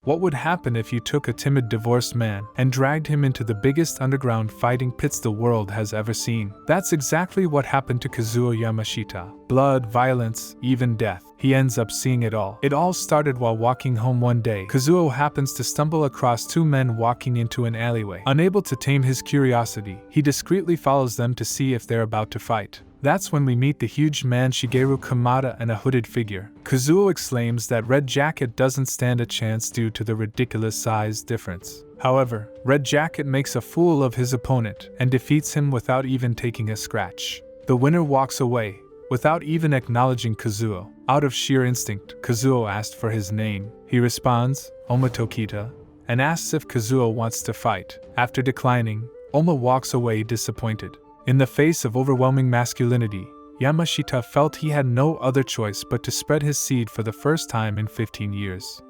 What would happen if you took a timid divorced man and dragged him into the biggest underground fighting pits the world has ever seen? That's exactly what happened to Kazuo Yamashita. Blood, violence, even death. He ends up seeing it all. It all started while walking home one day. Kazuo happens to stumble across two men walking into an alleyway. Unable to tame his curiosity, he discreetly follows them to see if they're about to fight. That's when we meet the huge man Shigeru Kamada and a hooded figure. Kazuo exclaims that Red Jacket doesn't stand a chance due to the ridiculous size difference. However, Red Jacket makes a fool of his opponent and defeats him without even taking a scratch. The winner walks away, without even acknowledging Kazuo. Out of sheer instinct, Kazuo asked for his name. He responds, Oma Tokita, and asks if Kazuo wants to fight. After declining, Oma walks away disappointed. In the face of overwhelming masculinity, Yamashita felt he had no other choice but to spread his seed for the first time in 15 years.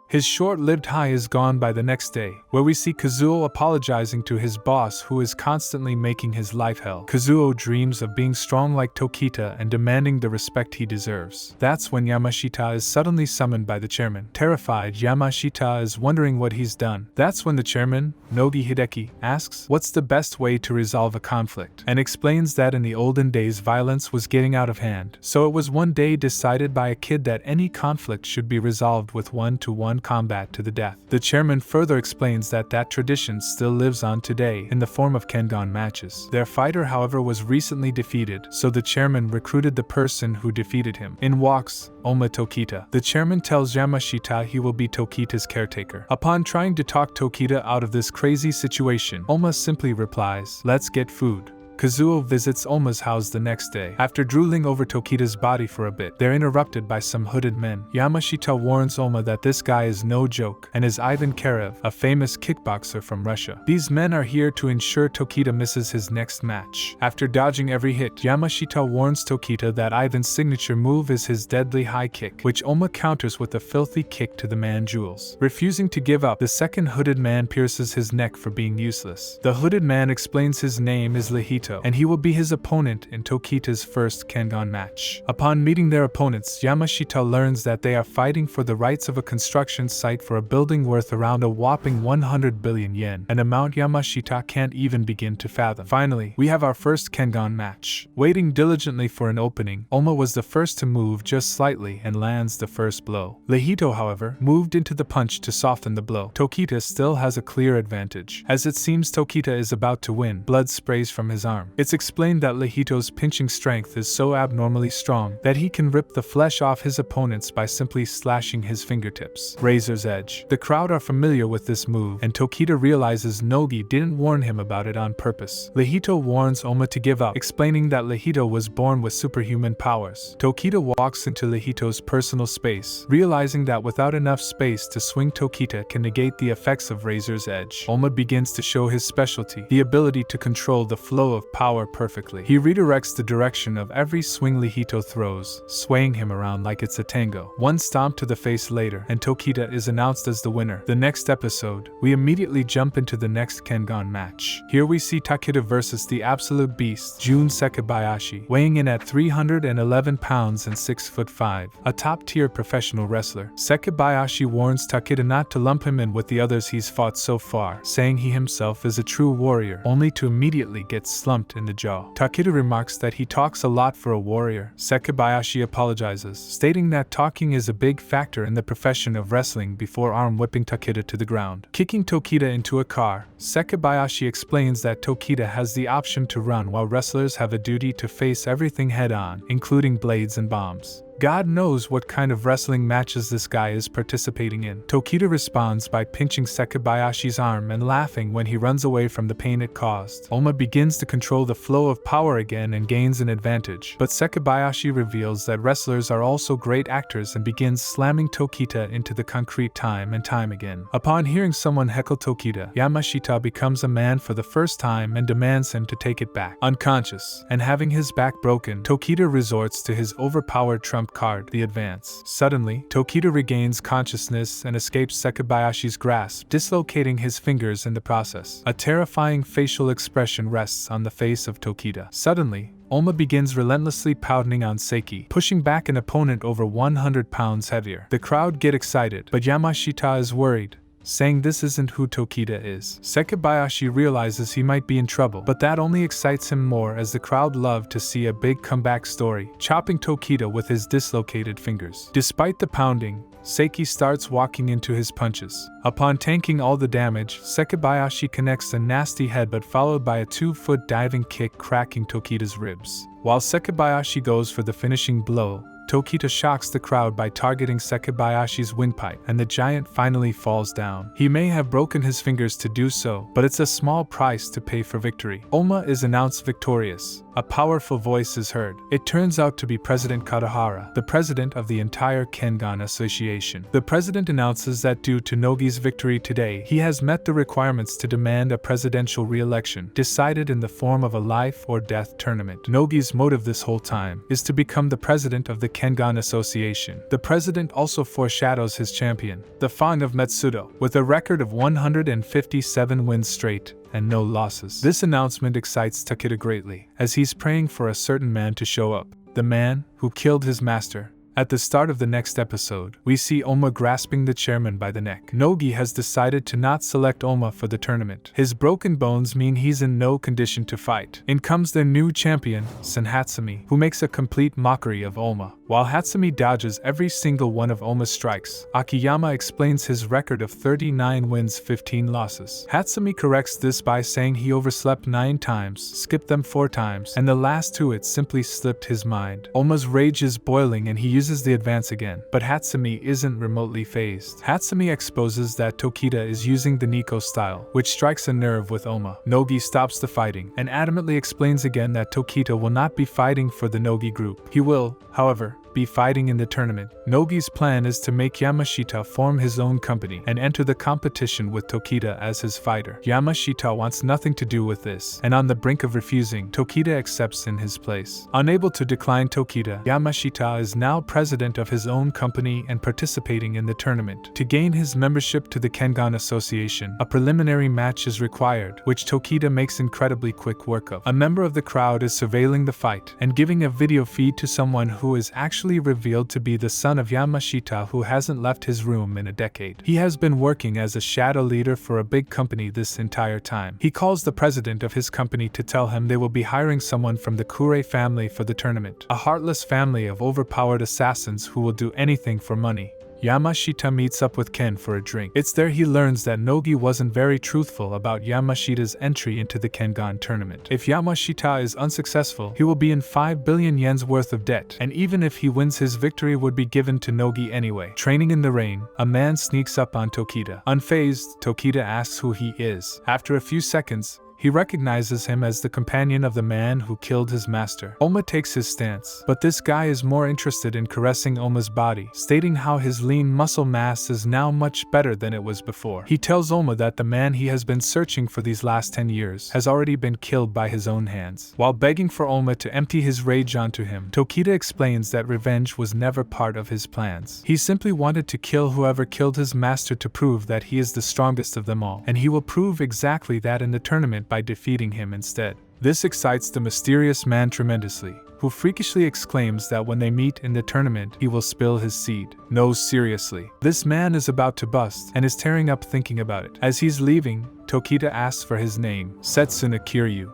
His short-lived high is gone by the next day, where we see Kazuo apologizing to his boss who is constantly making his life hell. Kazuo dreams of being strong like Tokita and demanding the respect he deserves. That's when Yamashita is suddenly summoned by the chairman. Terrified, Yamashita is wondering what he's done. That's when the chairman, Nogi Hideki, asks what's the best way to resolve a conflict, and explains that in the olden days violence was getting out of hand. So it was one day decided by a kid that any conflict should be resolved with one-to-one combat to the death. The chairman further explains that tradition still lives on today in the form of Kengan Matches. Their fighter, however, was recently defeated, so the chairman recruited the person who defeated him. In walks Oma Tokita. The chairman tells Yamashita he will be Tokita's caretaker. Upon trying to talk Tokita out of this crazy situation, Oma simply replies, "Let's get food." Kazuo visits Oma's house the next day. After drooling over Tokita's body for a bit, they're interrupted by some hooded men. Yamashita warns Oma that this guy is no joke and is Ivan Karev, a famous kickboxer from Russia. These men are here to ensure Tokita misses his next match. After dodging every hit, Yamashita warns Tokita that Ivan's signature move is his deadly high kick, which Oma counters with a filthy kick to the man Jules. Refusing to give up, the second hooded man pierces his neck for being useless. The hooded man explains his name is Lehito, and he will be his opponent in Tokita's first Kengan match. Upon meeting their opponents, Yamashita learns that they are fighting for the rights of a construction site for a building worth around a whopping 100 billion yen, an amount Yamashita can't even begin to fathom. Finally, we have our first Kengan match. Waiting diligently for an opening, Oma was the first to move just slightly and lands the first blow. Lehito, however, moved into the punch to soften the blow. Tokita still has a clear advantage. As it seems Tokita is about to win, blood sprays from his arm. It's explained that Lehito's pinching strength is so abnormally strong that he can rip the flesh off his opponents by simply slashing his fingertips. Razor's Edge. The crowd are familiar with this move, and Tokita realizes Nogi didn't warn him about it on purpose. Lehito warns Oma to give up, explaining that Lehito was born with superhuman powers. Tokita walks into Lehito's personal space, realizing that without enough space to swing, Tokita can negate the effects of Razor's Edge. Oma begins to show his specialty, the ability to control the flow of power perfectly. He redirects the direction of every swing Lehito throws, swaying him around like it's a tango. One stomp to the face later, and Tokita is announced as the winner. The next episode, we immediately jump into the next Kengan match. Here we see Takeda versus the absolute beast, Jun Sekibayashi, weighing in at 311 pounds and 6'5", a top-tier professional wrestler. Sekibayashi warns Takeda not to lump him in with the others he's fought so far, saying he himself is a true warrior, only to immediately get slumped in the jaw. Takeda remarks that he talks a lot for a warrior. Sekibayashi apologizes, stating that talking is a big factor in the profession of wrestling before arm-whipping Takeda to the ground. Kicking Tokita into a car, Sekibayashi explains that Tokita has the option to run while wrestlers have a duty to face everything head-on, including blades and bombs. God knows what kind of wrestling matches this guy is participating in. Tokita responds by pinching Sekibayashi's arm and laughing when he runs away from the pain it caused. Oma begins to control the flow of power again and gains an advantage, but Sekibayashi reveals that wrestlers are also great actors and begins slamming Tokita into the concrete time and time again. Upon hearing someone heckle Tokita, Yamashita becomes a man for the first time and demands him to take it back. Unconscious and having his back broken, Tokita resorts to his overpowered trump trump card, the advance. Suddenly, Tokita regains consciousness and escapes Sekibayashi's grasp, dislocating his fingers in the process. A terrifying facial expression rests on the face of Tokita. Suddenly, Oma begins relentlessly pounding on Seiki, pushing back an opponent over 100 pounds heavier. The crowd get excited, but Yamashita is worried, saying this isn't who Tokita is. Sekibayashi realizes he might be in trouble, but that only excites him more as the crowd love to see a big comeback story, chopping Tokita with his dislocated fingers. Despite the pounding, Seiki starts walking into his punches. Upon tanking all the damage, Sekibayashi connects a nasty headbutt followed by a 2-foot diving kick cracking Tokita's ribs. While Sekibayashi goes for the finishing blow, Tokita shocks the crowd by targeting Sekibayashi's windpipe, and the giant finally falls down. He may have broken his fingers to do so, but it's a small price to pay for victory. Oma is announced victorious. A powerful voice is heard. It turns out to be President Katahara, the president of the entire Kengan Association. The president announces that due to Nogi's victory today, he has met the requirements to demand a presidential re-election, decided in the form of a life or death tournament. Nogi's motive this whole time is to become the president of the Kengan Association. The president also foreshadows his champion, the Fang of Metsudo, with a record of 157 wins straight and no losses. This announcement excites Tokita greatly, as he's praying for a certain man to show up, the man who killed his master. At the start of the next episode, we see Oma grasping the chairman by the neck. Nogi has decided to not select Oma for the tournament. His broken bones mean he's in no condition to fight. In comes their new champion, Sen Hatsumi, who makes a complete mockery of Oma. While Hatsumi dodges every single one of Oma's strikes, Akiyama explains his record of 39 wins, 15 losses. Hatsumi corrects this by saying he overslept 9 times, skipped them 4 times, and the last 2 it simply slipped his mind. Oma's rage is boiling and he uses the advance again, but Hatsumi isn't remotely fazed. Hatsumi exposes that Tokita is using the Nico style, which strikes a nerve with Oma. Nogi stops the fighting and adamantly explains again that Tokita will not be fighting for the Nogi group. He will, however, be fighting in the tournament. Nogi's plan is to make Yamashita form his own company and enter the competition with Tokita as his fighter. Yamashita wants nothing to do with this, and on the brink of refusing, Tokita accepts in his place. Unable to decline Tokita, Yamashita is now president of his own company and participating in the tournament. To gain his membership to the Kengan Association, a preliminary match is required, which Tokita makes incredibly quick work of. A member of the crowd is surveilling the fight and giving a video feed to someone who is actually revealed to be the son of Yamashita, who hasn't left his room in a decade. He has been working as a shadow leader for a big company this entire time. He calls the president of his company to tell him they will be hiring someone from the Kure family for the tournament, a heartless family of overpowered assassins who will do anything for money. Yamashita meets up with Ken for a drink. It's there he learns that Nogi wasn't very truthful about Yamashita's entry into the Kengan tournament. If Yamashita is unsuccessful, he will be in 5 billion yen's worth of debt, and even if he wins, his victory would be given to Nogi anyway. Training in the rain, a man sneaks up on Tokita. Unfazed, Tokita asks who he is. After a few seconds, he recognizes him as the companion of the man who killed his master. Oma takes his stance, but this guy is more interested in caressing Oma's body, stating how his lean muscle mass is now much better than it was before. He tells Oma that the man he has been searching for these last 10 years has already been killed by his own hands. While begging for Oma to empty his rage onto him, Tokita explains that revenge was never part of his plans. He simply wanted to kill whoever killed his master to prove that he is the strongest of them all, and he will prove exactly that in the tournament by defeating him instead. This excites the mysterious man tremendously, who freakishly exclaims that when they meet in the tournament, he will spill his seed. No, seriously. This man is about to bust and is tearing up thinking about it. As he's leaving, Tokita asks for his name, Setsuna Kiryu.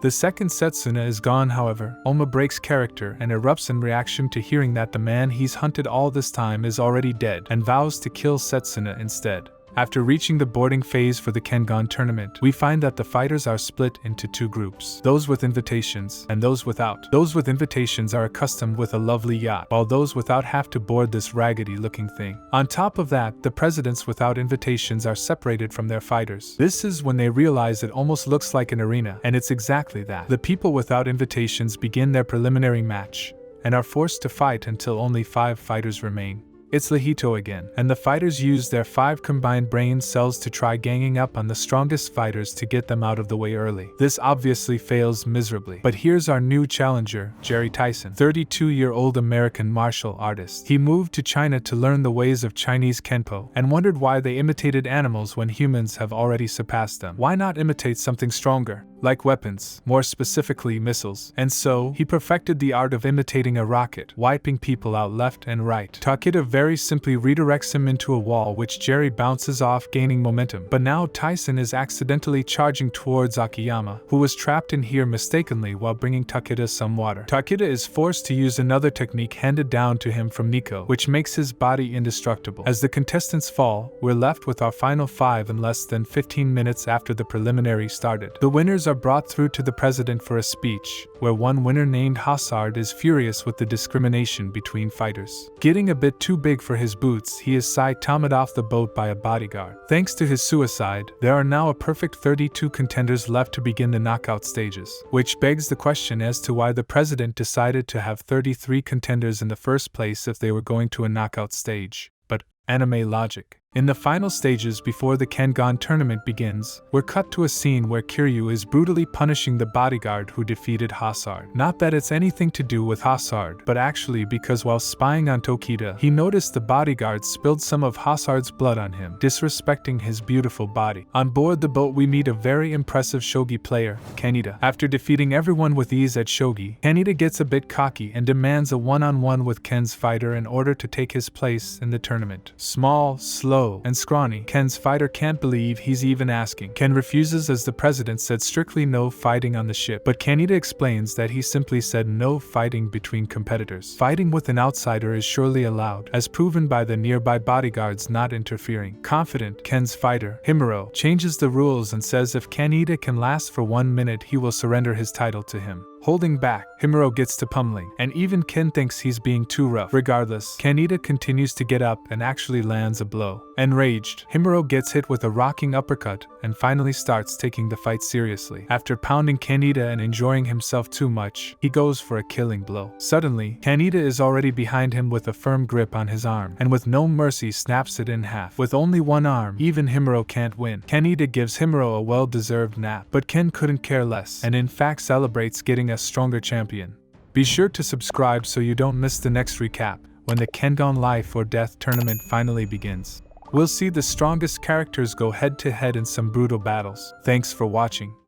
The second Setsuna is gone, however. Oma breaks character and erupts in reaction to hearing that the man he's hunted all this time is already dead, and vows to kill Setsuna instead. After reaching the boarding phase for the Kengan tournament, we find that the fighters are split into 2 groups, those with invitations and those without. Those with invitations are accustomed with a lovely yacht, while those without have to board this raggedy-looking thing. On top of that, the presidents without invitations are separated from their fighters. This is when they realize it almost looks like an arena, and it's exactly that. The people without invitations begin their preliminary match, and are forced to fight until only 5 fighters remain. It's Lehito again, and the fighters use their 5 combined brain cells to try ganging up on the strongest fighters to get them out of the way early. This obviously fails miserably. But here's our new challenger, Jerry Tyson, 32-year-old American martial artist. He moved to China to learn the ways of Chinese Kenpo, and wondered why they imitated animals when humans have already surpassed them. Why not imitate something stronger, like weapons, more specifically missiles? And so, he perfected the art of imitating a rocket, wiping people out left and right. Takeda very simply redirects him into a wall which Jerry bounces off, gaining momentum. But now Tyson is accidentally charging towards Akiyama, who was trapped in here mistakenly while bringing Takeda some water. Takeda is forced to use another technique handed down to him from Nico, which makes his body indestructible. As the contestants fall, we're left with our final 5 in less than 15 minutes after the preliminary started. The winners are brought through to the president for a speech, where one winner named Hazard is furious with the discrimination between fighters. Getting a bit too big for his boots, he is timid off the boat by a bodyguard. Thanks to his suicide, there are now a perfect 32 contenders left to begin the knockout stages, which begs the question as to why the president decided to have 33 contenders in the first place if they were going to a knockout stage. But anime logic. In the final stages before the Kengan tournament begins, we're cut to a scene where Kiryu is brutally punishing the bodyguard who defeated Hazard. Not that it's anything to do with Hazard, but actually because while spying on Tokita, he noticed the bodyguard spilled some of Hazard's blood on him, disrespecting his beautiful body. On board the boat we meet a very impressive shogi player, Kaneda. After defeating everyone with ease at shogi, Kaneda gets a bit cocky and demands a one-on-one with Ken's fighter in order to take his place in the tournament. Small, slow, and scrawny, Ken's fighter can't believe he's even asking. Ken refuses as the president said strictly no fighting on the ship, but Kaneda explains that he simply said no fighting between competitors. Fighting with an outsider is surely allowed, as proven by the nearby bodyguards not interfering. Confident, Ken's fighter, Himuro, changes the rules and says if Kaneda can last for 1 minute he will surrender his title to him. Holding back, Himuro gets to pummeling, and even Ken thinks he's being too rough. Regardless, Kaneda continues to get up and actually lands a blow. Enraged, Himuro gets hit with a rocking uppercut and finally starts taking the fight seriously. After pounding Kaneda and enjoying himself too much, he goes for a killing blow. Suddenly, Kaneda is already behind him with a firm grip on his arm, and with no mercy snaps it in half. With only one arm, even Himuro can't win. Kaneda gives Himuro a well-deserved nap, but Ken couldn't care less, and in fact celebrates getting a stronger champion. Be sure to subscribe so you don't miss the next recap, when the Kengan Life or Death tournament finally begins. We'll see the strongest characters go head-to-head in some brutal battles. Thanks for watching.